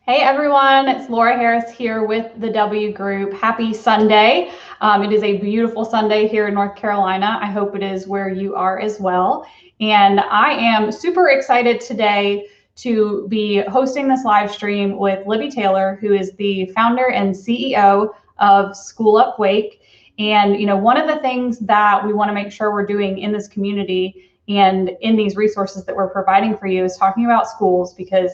Hey everyone, it's Laura Harris here with the W Group. Happy Sunday. It is a beautiful Sunday here in North Carolina. I hope it is where you are as well. And I am super excited today to be hosting this live stream with Libby Taylor, who is the founder and CEO of SchoolUp Wake. And one of the things that we want to make sure we're doing in this community and in these resources that we're providing for you is talking about schools, because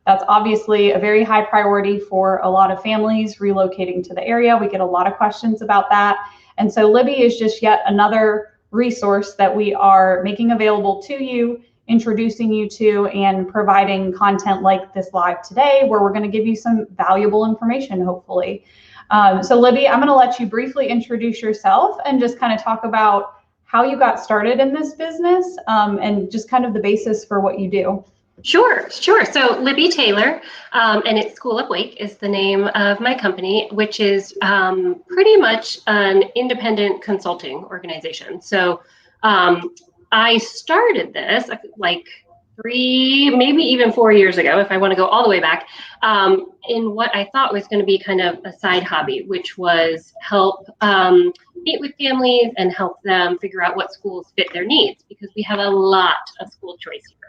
that's obviously a very high priority for a lot of families relocating to the area. We get a lot of questions about that. And so Libby is just yet another resource that we are making available to you, introducing you to, and providing content like this live today, where we're going to give you some valuable information, hopefully. So Libby, I'm going to let you briefly introduce yourself and just kind of talk about how you got started in this business, and just kind of the basis for what you do. Sure. So Libby Taylor, and it's SchoolUp Wake is the name of my company, which is pretty much an independent consulting organization. So I started this like 3, maybe even 4 years ago, if I want to go all the way back, in what I thought was going to be kind of a side hobby, which was help meet with families and help them figure out what schools fit their needs, because we have a lot of school choice here.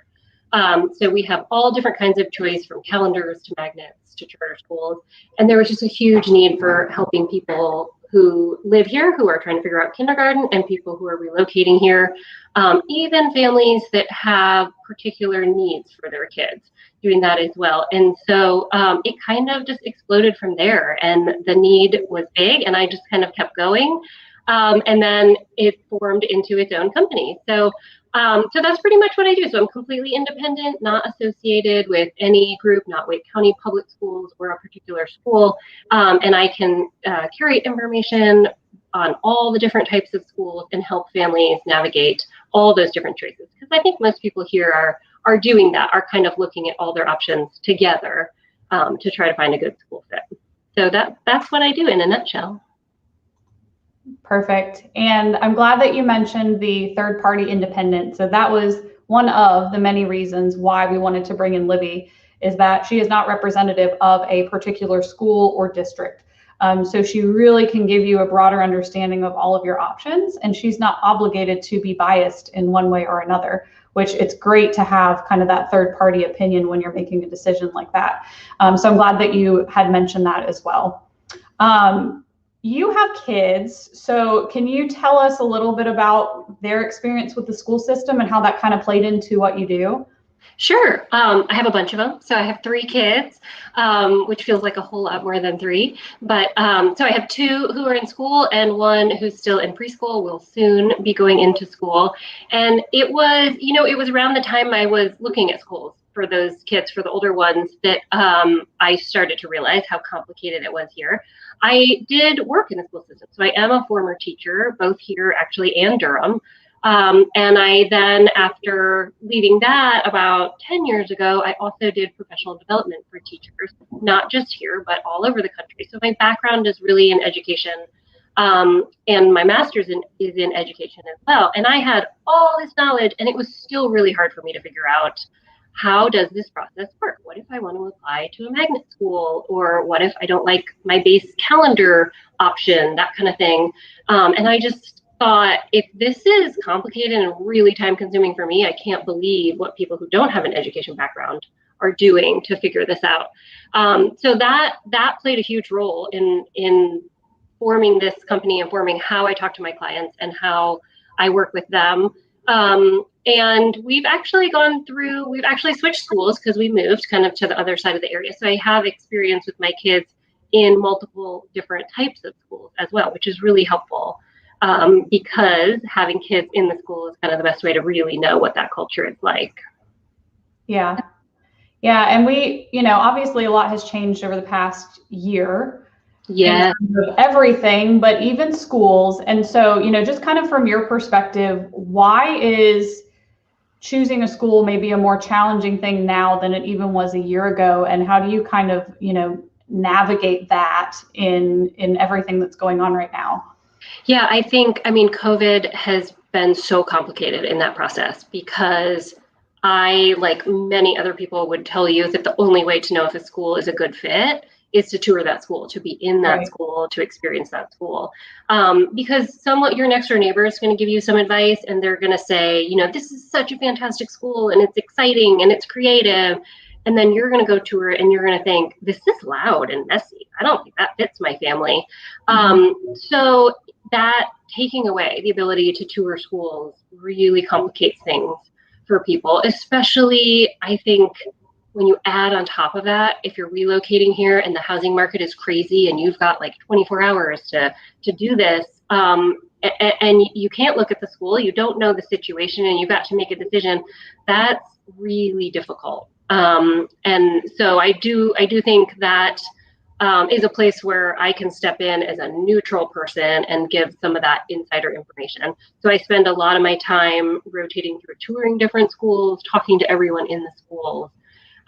So we have all different kinds of choice, from calendars to magnets to charter schools. And there was just a huge need for helping people who live here, who are trying to figure out kindergarten, and people who are relocating here, even families that have particular needs for their kids, doing that as well. And so it kind of just exploded from there, and the need was big, and I just kind of kept going. And then it formed into its own company. So that's pretty much what I do. So I'm completely independent, not associated with any group, not Wake County Public Schools or a particular school. And I can curate information on all the different types of schools and help families navigate all those different choices. Because I think most people here are doing that, are kind of looking at all their options together to try to find a good school fit. So that's what I do in a nutshell. Perfect. And I'm glad that you mentioned the third-party independent. So that was one of the many reasons why we wanted to bring in Libby, is that she is not representative of a particular school or district. So she really can give you a broader understanding of all of your options, and she's not obligated to be biased in one way or another, which it's great to have kind of that third-party opinion when you're making a decision like that. So I'm glad that you had mentioned that as well. You have kids, so can you tell us a little bit about their experience with the school system and how that kind of played into what you do? Sure. I have a bunch of them. So I have 3 kids, which feels like a whole lot more than 3. But so I have 2 who are in school and 1 who's still in preschool, will soon be going into school. And it was, it was around the time I was looking at schools for those kids, for the older ones, that I started to realize how complicated it was here. I did work in the school system. So I am a former teacher, both here actually and Durham. And I then, after leaving that about 10 years ago, I also did professional development for teachers, not just here, but all over the country. So my background is really in education, and my master's is in education as well. And I had all this knowledge, and it was still really hard for me to figure out, how does this process work? What if I want to apply to a magnet school? Or what if I don't like my base calendar option, that kind of thing. And I just thought, if this is complicated and really time consuming for me, I can't believe what people who don't have an education background are doing to figure this out. So that played a huge role in forming this company and forming how I talk to my clients and how I work with them. And we've actually switched schools because we moved kind of to the other side of the area. So I have experience with my kids in multiple different types of schools as well, which is really helpful, because having kids in the school is kind of the best way to really know what that culture is like. Yeah. And we, obviously a lot has changed over the past year. Yeah. Everything, but even schools. And so, just kind of from your perspective, why is choosing a school maybe a more challenging thing now than it even was a year ago? And how do you kind of, navigate that in everything that's going on right now? Yeah, I think, COVID has been so complicated in that process, because I, like many other people, would tell you that the only way to know if a school is a good fit is to tour that school, to be in that Right. school, to experience that school. Because your next door neighbor is going to give you some advice, and they're going to say, you know, this is such a fantastic school and it's exciting and it's creative. And then you're going to go tour it and you're going to think, this is loud and messy. I don't think that fits my family. So that taking away the ability to tour schools really complicates things for people, especially, I think, when you add on top of that, if you're relocating here and the housing market is crazy and you've got like 24 hours to do this, and you can't look at the school, you don't know the situation, and you've got to make a decision, that's really difficult. And so I do think that is a place where I can step in as a neutral person and give some of that insider information. So I spend a lot of my time rotating through, touring different schools, talking to everyone in the schools,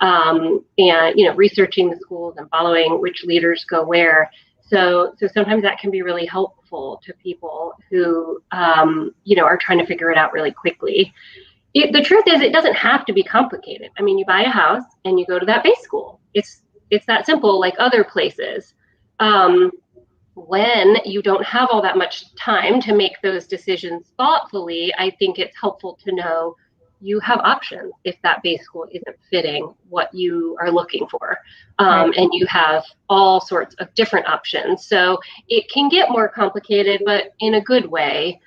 and, you know, researching the schools and following which leaders go where. So sometimes that can be really helpful to people who, you know, are trying to figure it out really quickly. The truth is, it doesn't have to be complicated. I mean, you buy a house and you go to that base school. It's that simple, like other places. When you don't have all that much time to make those decisions thoughtfully, I think it's helpful to know you have options if that base school isn't fitting what you are looking for. And you have all sorts of different options. So it can get more complicated, but in a good way.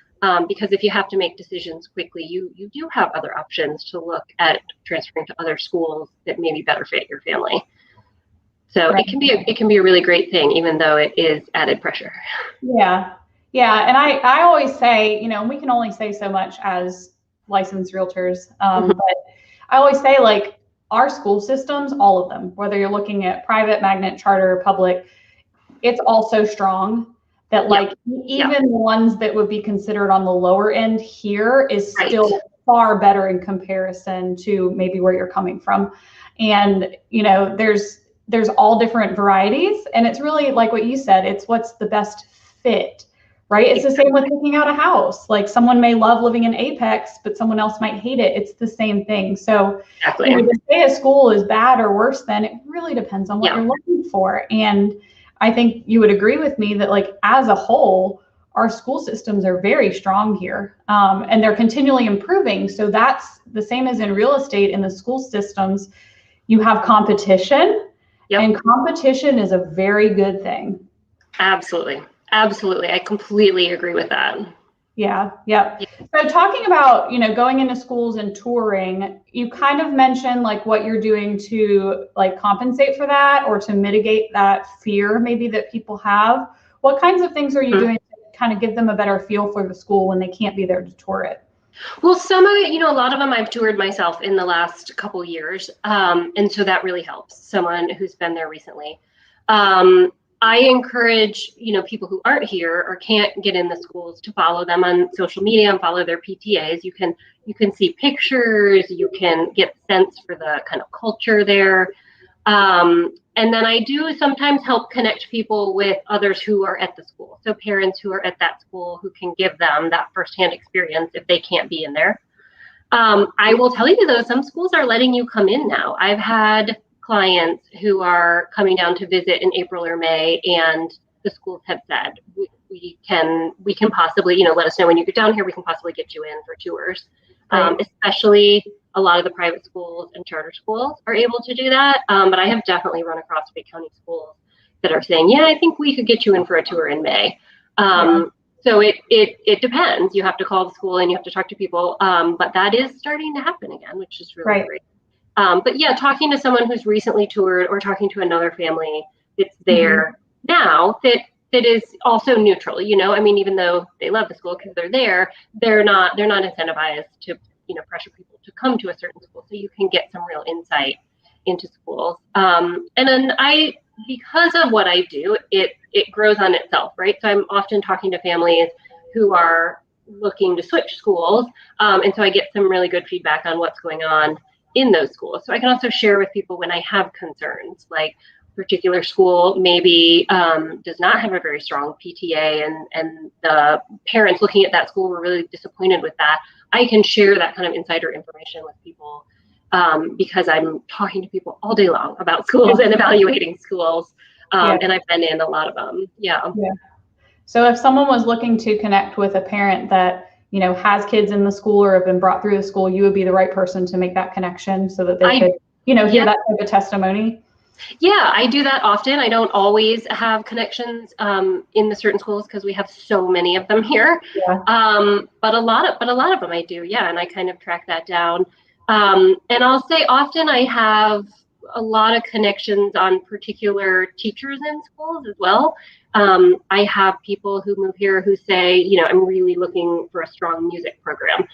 Because if you have to make decisions quickly, you do have other options to look at transferring to other schools that maybe better fit your family. So it can be a really great thing, even though it is added pressure. Yeah. And I always say, you know, we can only say so much as licensed realtors, but I always say, like, our school systems, all of them, whether you're looking at private, magnet, charter, public, it's all so strong that, like, even the ones that would be considered on the lower end here is still far better in comparison to maybe where you're coming from. And, you know, there's all different varieties, and it's really like what you said, it's what's the best fit, right? It's the same with picking out a house. Like, someone may love living in Apex, but someone else might hate it. It's the same thing. So you know, to say a school is bad or worse than, it really depends on what you're looking for. And I think you would agree with me that, like, as a whole, our school systems are very strong here, and they're continually improving. So that's the same as in real estate. In the school systems, you have competition, and competition is a very good thing. Absolutely. I completely agree with that. So talking about, you know, going into schools and touring, you kind of mentioned, like, what you're doing to, like, compensate for that or to mitigate that fear maybe that people have. What kinds of things are you doing to kind of give them a better feel for the school when they can't be there to tour it? Well, some of it, you know, a lot of them I've toured myself in the last couple years. And so that really helps someone who's been there recently. I encourage, you know, people who aren't here or can't get in the schools to follow them on social media and follow their PTAs. You can see pictures, you can get a sense for the kind of culture there. And then I do sometimes help connect people with others who are at the school. So parents who are at that school who can give them that firsthand experience if they can't be in there. I will tell you, though, some schools are letting you come in now. I've had clients who are coming down to visit in April or May, and the schools have said, we can possibly, you know, let us know when you get down here, we can possibly get you in for tours. Especially a lot of the private schools and charter schools are able to do that. But I have definitely run across big county schools that are saying, yeah, I think we could get you in for a tour in May. So it depends. You have to call the school and you have to talk to people. But that is starting to happen again, which is really great. But yeah, talking to someone who's recently toured or talking to another family that's there now that is also neutral, you know, I mean, even though they love the school because they're there, they're not incentivized to, you know, pressure people to come to a certain school. So you can get some real insight into schools. And then because of what I do, it grows on itself, right? So I'm often talking to families who are looking to switch schools. And so I get some really good feedback on what's going on in those schools. So I can also share with people when I have concerns, like particular school maybe does not have a very strong PTA and the parents looking at that school were really disappointed with that. I can share that kind of insider information with people because I'm talking to people all day long about schools and evaluating schools. And I've been in a lot of them. Yeah. So if someone was looking to connect with a parent that, has kids in the school or have been brought through the school, you would be the right person to make that connection so that they could, hear that type of testimony. Yeah, I do that often. I don't always have connections in the certain schools because we have so many of them here. But a lot of them I do. Yeah, and I kind of track that down. And I'll say often I have a lot of connections on particular teachers in schools as well. I have people who move here who say, I'm really looking for a strong music program.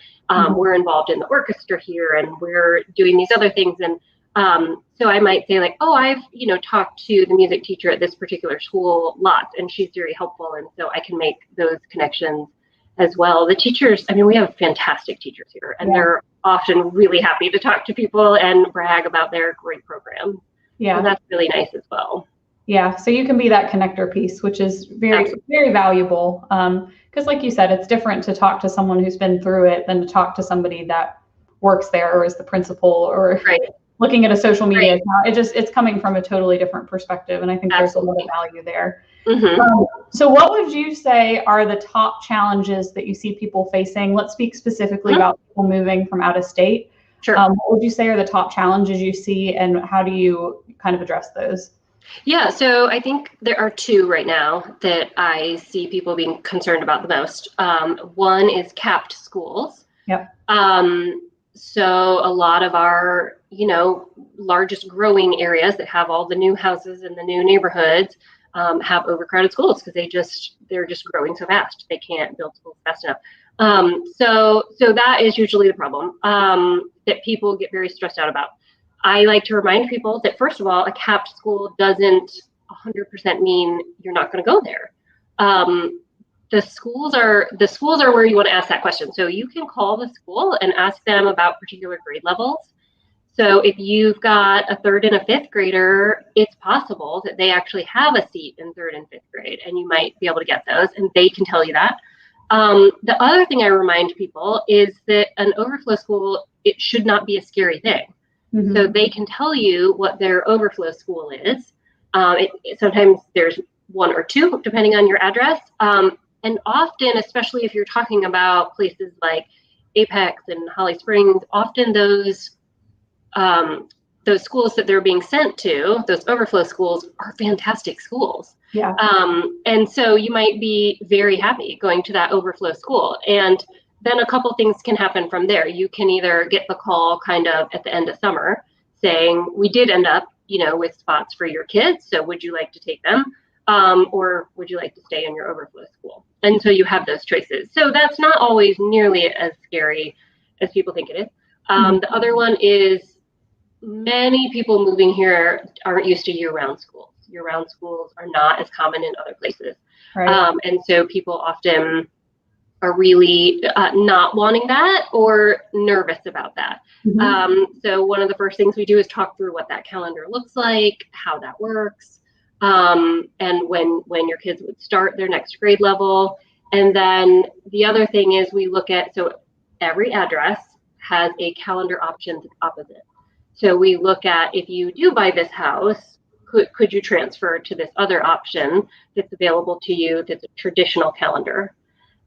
We're involved in the orchestra here, and we're doing these other things. And so I might say like, oh, I've, talked to the music teacher at this particular school lots, and she's very helpful. And so I can make those connections as well. The teachers, we have fantastic teachers here, and they're often really happy to talk to people and brag about their great program. Yeah. So that's really nice as well. Yeah. So you can be that connector piece, which is very, very valuable. Because like you said, it's different to talk to someone who's been through it than to talk to somebody that works there or is the principal or looking at a social media account. It's coming from a totally different perspective. And I think there's a lot of value there. So what would you say are the top challenges that you see people facing? Let's speak specifically about people moving from out of state. Sure. What would you say are the top challenges you see, and how do you kind of address those? Yeah, so I think there are two right now that I see people being concerned about the most. One is capped schools. Yep. So a lot of our, largest growing areas that have all the new houses and the new neighborhoods have overcrowded schools because they're just growing so fast. They can't build schools fast enough. So that is usually the problem that people get very stressed out about. I like to remind people that, first of all, a capped school doesn't 100% mean you're not going to go there. The schools are where you want to ask that question. So you can call the school and ask them about particular grade levels. So if you've got a third and a fifth grader, it's possible that they actually have a seat in third and fifth grade, and you might be able to get those, and they can tell you that. The other thing I remind people is that an overflow school, it should not be a scary thing. So they can tell you what their overflow school is. Sometimes there's one or two, depending on your address. And often, especially if you're talking about places like Apex and Holly Springs, often those schools that they're being sent to, those overflow schools, are fantastic schools. Yeah. And so you might be very happy going to that overflow school. And then a couple things can happen from there. You can either get the call kind of at the end of summer saying, we did end up, with spots for your kids, so would you like to take them? Or would you like to stay in your overflow school? And so you have those choices. So that's not always nearly as scary as people think it is. The other one is many people moving here aren't used to year-round schools. Year-round schools are not as common in other places. Right. And so people often are really not wanting that or nervous about that. So one of the first things we do is talk through what that calendar looks like, how that works, and when your kids would start their next grade level. And then the other thing is we look at, so every address has a calendar option that's opposite. So we look at, if you do buy this house, could you transfer to this other option that's available to you that's a traditional calendar?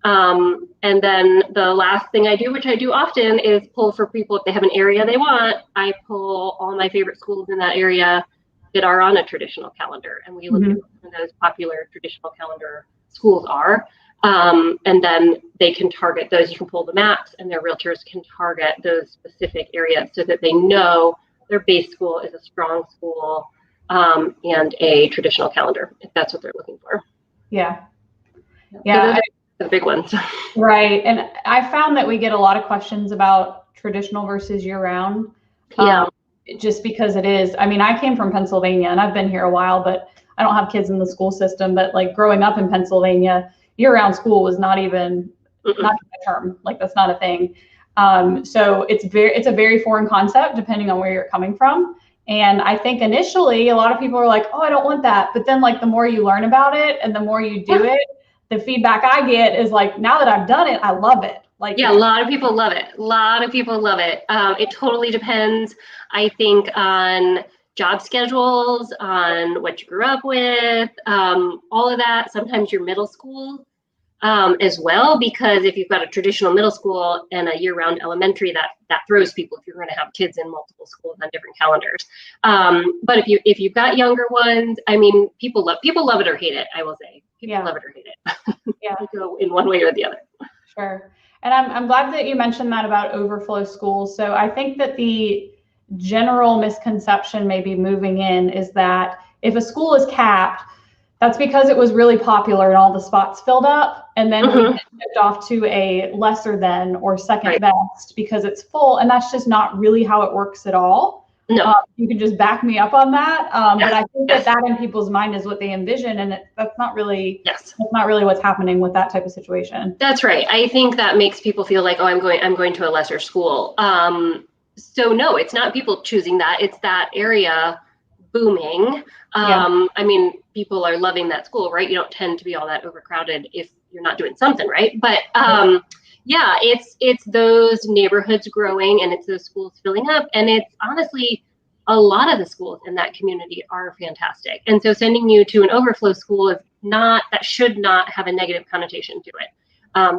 And then the last thing I do, which I do often, is pull for people if they have an area they want. I pull all my favorite schools in that area that are on a traditional calendar, and we look at what those popular traditional calendar schools are. And then they can target those. You can pull the maps, and their realtors can target those specific areas so that they know their base school is a strong school and a traditional calendar, if that's what they're looking for. Yeah. Yeah. The big ones. Right. And I found that we get a lot of questions about traditional versus year-round. Just because it is. I mean, I came from Pennsylvania, and I've been here a while, but I don't have kids in the school system. But like growing up in Pennsylvania, year-round school was not even a term. Like that's not a thing. So it's a very foreign concept depending on where you're coming from. And I think initially a lot of people are like, oh, I don't want that. But then like the more you learn about it and the more you do it, the feedback I get is like, now that I've done it, I love it. Like, yeah, a lot of people love it. A lot of people love it. It totally depends, I think, on job schedules, on what you grew up with, all of that. Sometimes your middle school as well, because if you've got a traditional middle school and a year-round elementary, that throws people if you're going to have kids in multiple schools on different calendars. But if you've got younger ones, I mean, people love it or hate it. I will say, people love it or hate it. Yeah, go in one way or the other. sure. And I'm glad that you mentioned that about overflow schools. So I think that the general misconception maybe moving in is that if a school is capped, that's because it was really popular and all the spots filled up, and then we get shipped off to a lesser than or second best because it's full, and that's just not really how it works at all. No. You can just back me up on that, but I think that in people's mind is what they envision, and that's not really that's not really what's happening with that type of situation. That's right. I think that makes people feel like, oh, I'm going to a lesser school. So no, it's not people choosing that. It's that area booming. I mean, people are loving that school, right? You don't tend to be all that overcrowded if you're not doing something right. But yeah, it's those neighborhoods growing, and it's those schools filling up, and it's honestly a lot of the schools in that community are fantastic. And so sending you to an overflow school is that should not have a negative connotation to it.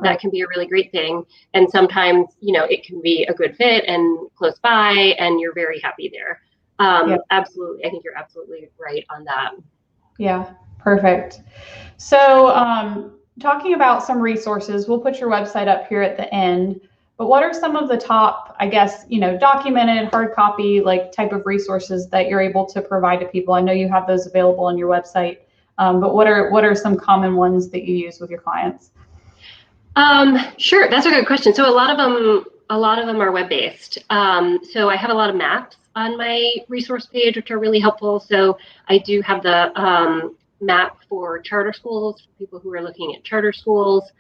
That can be a really great thing. And sometimes, it can be a good fit and close by, and you're very happy there. Absolutely. I think you're absolutely right on that. Yeah, perfect. So talking about some resources, we'll put your website up here at the end, but what are some of the top, I guess, documented hard copy, like type of resources that you're able to provide to people? I know you have those available on your website, but what are some common ones that you use with your clients? Sure. That's a good question. So a lot of them are web-based. So I have a lot of maps on my resource page, which are really helpful. So I do have the map for charter schools, for people who are looking at charter schools.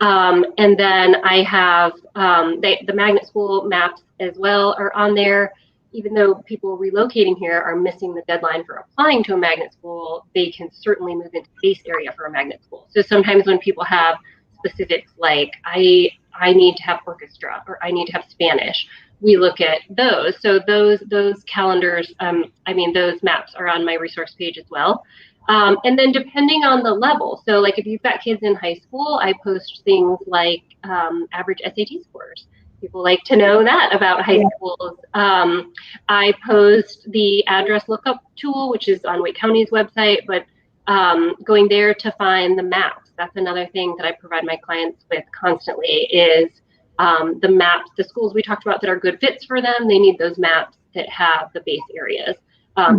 And then I have the magnet school maps as well are on there. Even though people relocating here are missing the deadline for applying to a magnet school, they can certainly move into base area for a magnet school. So sometimes when people have specifics like I need to have orchestra or I need to have Spanish, we look at those. So those calendars, those maps are on my resource page as well. And then depending on the level, so like if you've got kids in high school, I post things like average SAT scores. People like to know that about high schools. I post the address lookup tool, which is on Wake County's website, but going there to find the maps. That's another thing that I provide my clients with constantly is the maps, the schools we talked about that are good fits for them. They need those maps that have the base areas.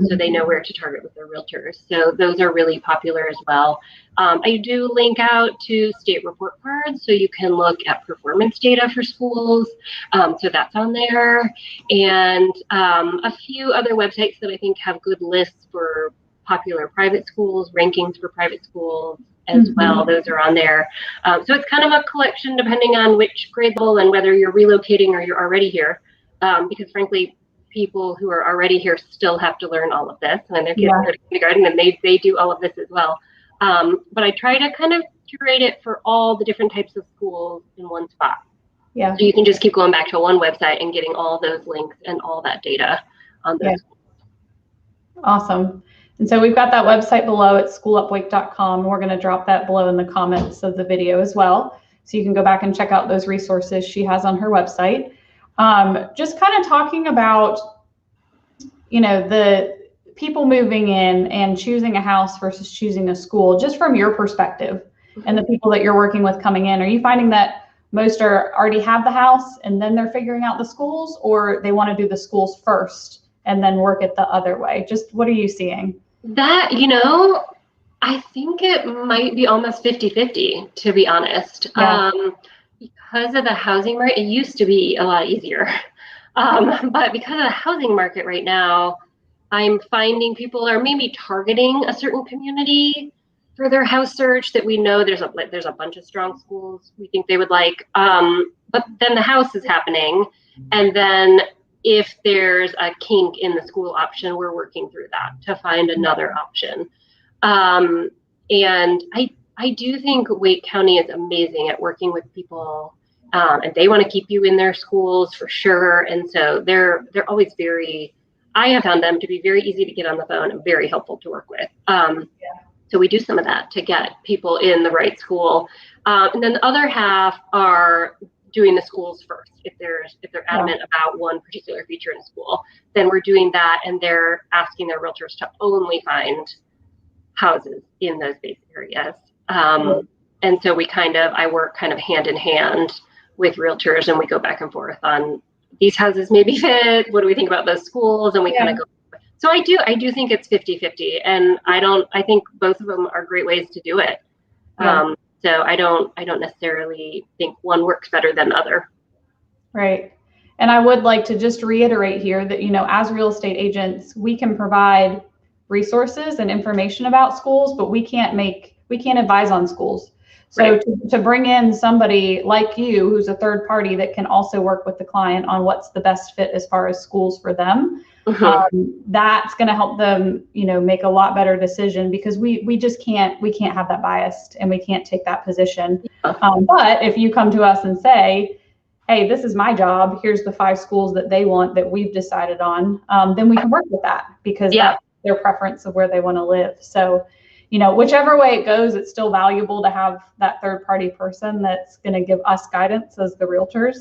So they know where to target with their realtors. So those are really popular as well. I do link out to state report cards, so you can look at performance data for schools. So that's on there. And a few other websites that I think have good lists for popular private schools, rankings for private schools as well. Those are on there. So it's kind of a collection depending on which grade level and whether you're relocating or you're already here. Because frankly, people who are already here still have to learn all of this, and their kids are in kindergarten, and they do all of this as well. But I try to kind of curate it for all the different types of schools in one spot. Yeah. So you can just keep going back to one website and getting all those links and all that data on those schools. Awesome. And so we've got that website below at schoolupwake.com. We're going to drop that below in the comments of the video as well. So you can go back and check out those resources she has on her website. Just kind of talking about, the people moving in and choosing a house versus choosing a school, just from your perspective and the people that you're working with coming in. Are you finding that most already have the house and then they're figuring out the schools, or they want to do the schools first and then work it the other way? Just what are you seeing? That, I think it might be almost 50-50, to be honest. Yeah. Because of the housing market, it used to be a lot easier. But because of the housing market right now, I'm finding people are maybe targeting a certain community for their house search that we know there's a bunch of strong schools we think they would like. But then the house is happening. And then if there's a kink in the school option, we're working through that to find another option. And I do think Wake County is amazing at working with people and they want to keep you in their schools for sure. And so they're always I have found them to be very easy to get on the phone and very helpful to work with. So we do some of that to get people in the right school. And then the other half are doing the schools first. If they're adamant about one particular feature in school, then we're doing that, and they're asking their realtors to only find houses in those base areas. And so I work kind of hand in hand with realtors, and we go back and forth on these houses maybe fit. What do we think about those schools? And we kind of go. So I do think it's 50-50, and I think both of them are great ways to do it. So I don't necessarily think one works better than the other. Right. And I would like to just reiterate here that, as real estate agents, we can provide resources and information about schools, but we can't advise on schools. So to bring in somebody like you, who's a third party that can also work with the client on what's the best fit as far as schools for them, that's going to help them, make a lot better decision, because we just can't have that bias, and we can't take that position. But if you come to us and say, hey, this is my job, here's the 5 schools that they want that we've decided on, then we can work with that, because that's their preference of where they want to live. So, whichever way it goes, it's still valuable to have that third party person that's going to give us guidance as the realtors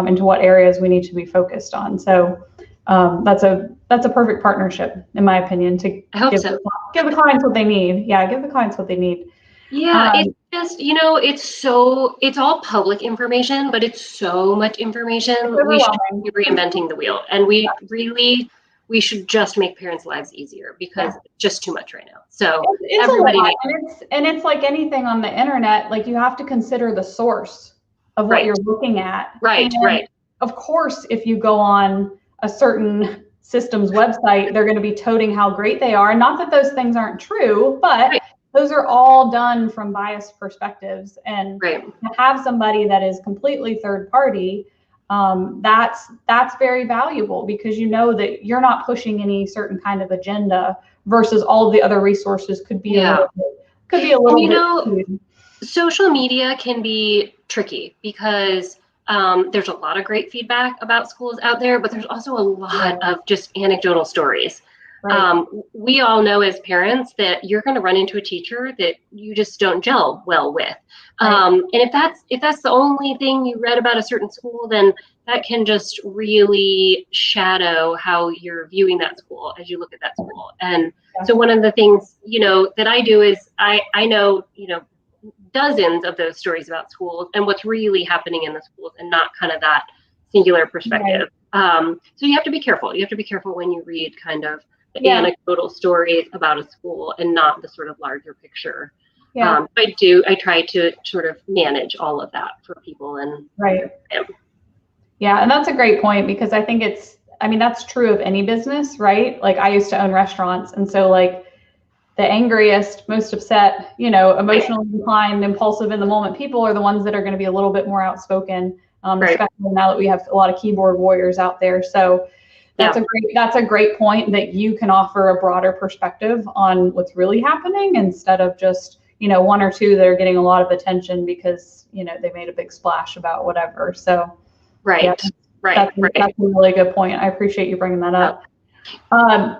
into what areas we need to be focused on. So that's a perfect partnership, in my opinion, to give the clients what they need. Yeah, give the clients what they need. Yeah, it's just, it's all public information, but it's so much information. We should be reinventing the wheel, and we should just make parents' lives easier, because it's just too much right now. So it's everybody, and it's like anything on the internet, like you have to consider the source of what you're looking at. Right. Of course, if you go on a certain system's website, they're going to be touting how great they are. Not that those things aren't true, but those are all done from biased perspectives. And to have somebody that is completely third party, that's very valuable, because that you're not pushing any certain kind of agenda versus all of the other resources could be a little bit. Social media can be tricky, because there's a lot of great feedback about schools out there, but there's also a lot of just anecdotal stories. We all know as parents that you're going to run into a teacher that you just don't gel well with. And if that's the only thing you read about a certain school, then that can just really shadow how you're viewing that school as you look at that school. And so one of the things, that I do is I know, dozens of those stories about schools and what's really happening in the schools, and not kind of that singular perspective. So you have to be careful. You have to be careful when you read kind of the anecdotal stories about a school, and not the sort of larger picture. I try to sort of manage all of that for people. And and that's a great point, because I think that's true of any business, right? Like I used to own restaurants, and so like the angriest, most upset, emotionally inclined, impulsive in the moment people are the ones that are going to be a little bit more outspoken, especially now that we have a lot of keyboard warriors out there. So that's a great point, that you can offer a broader perspective on what's really happening, instead of just, 1 or 2 that are getting a lot of attention because, they made a big splash about whatever. So that's a really good point. I appreciate you bringing that up.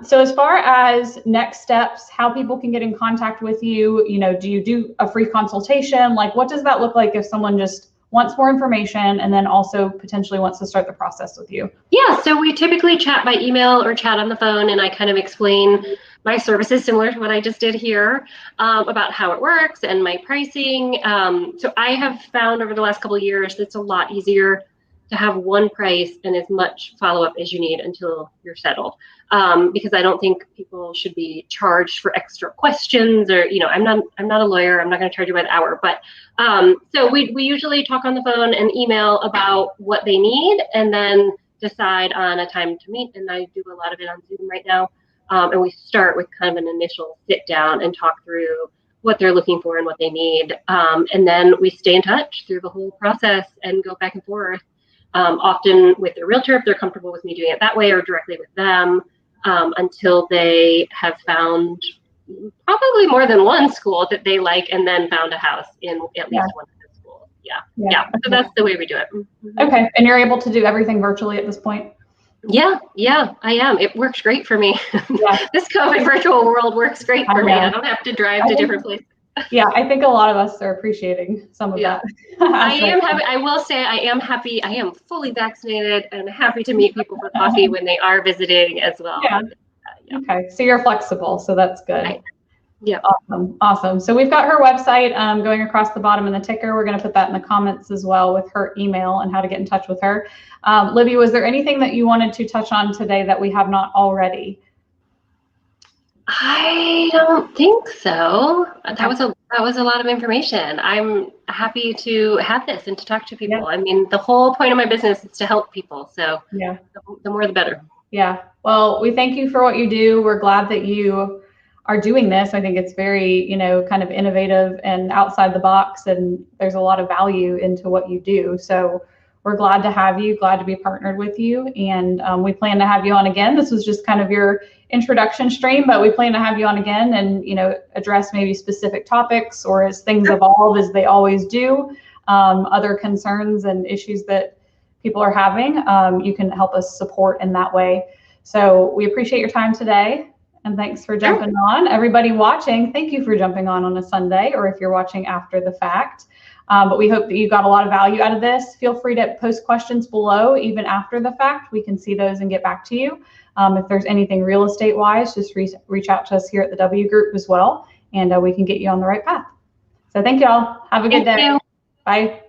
So as far as next steps, how people can get in contact with you, do you do a free consultation? Like, what does that look like if someone just wants more information and then also potentially wants to start the process with you? Yeah, so we typically chat by email or chat on the phone, and I kind of explain my services, similar to what I just did here, about how it works and my pricing. So I have found over the last couple of years, it's a lot easier to have one price and as much follow-up as you need until you're settled. Because I don't think people should be charged for extra questions, or, I'm not a lawyer. I'm not going to charge you by the hour, but so we usually talk on the phone and email about what they need, and then decide on a time to meet. And I do a lot of it on Zoom right now. And we start with kind of an initial sit down and talk through what they're looking for and what they need. And then we stay in touch through the whole process and go back and forth. Often with their realtor, if they're comfortable with me doing it that way, or directly with them, until they have found probably more than one school that they like, and then found a house in at least one of the schools. Yeah. So that's the way we do it. Okay. And you're able to do everything virtually at this point? Yeah, I am. It works great for me. Yeah. This COVID virtual world works great for me. I don't have to drive to different places. Yeah, I think a lot of us are appreciating some of that. I am happy. I will say I am happy. I am fully vaccinated and happy to meet people for coffee when they are visiting as well. Yeah. Okay, so you're flexible, so that's good. Yeah. Awesome. So we've got her website going across the bottom in the ticker. We're going to put that in the comments as well with her email and how to get in touch with her. Libby, was there anything that you wanted to touch on today that we have not already? I don't think so. Okay. That was a lot of information. I'm happy to have this and to talk to people. I mean, the whole point of my business is to help people. So the more the better. Yeah. Well, we thank you for what you do. We're glad that you are doing this. I think it's very, kind of innovative and outside the box, and there's a lot of value into what you do. So we're glad to have you, glad to be partnered with you. And we plan to have you on again. This was just kind of your introduction stream, but we plan to have you on again and, address maybe specific topics, or as things evolve, as they always do, other concerns and issues that people are having, you can help us support in that way. So we appreciate your time today. And thanks for jumping on. Everybody watching, thank you for jumping on a Sunday, or if you're watching after the fact. But we hope that you got a lot of value out of this. Feel free to post questions below, even after the fact. We can see those and get back to you. If there's anything real estate wise, just reach out to us here at the W Group as well, and we can get you on the right path. So thank you all. Have a good day. Bye.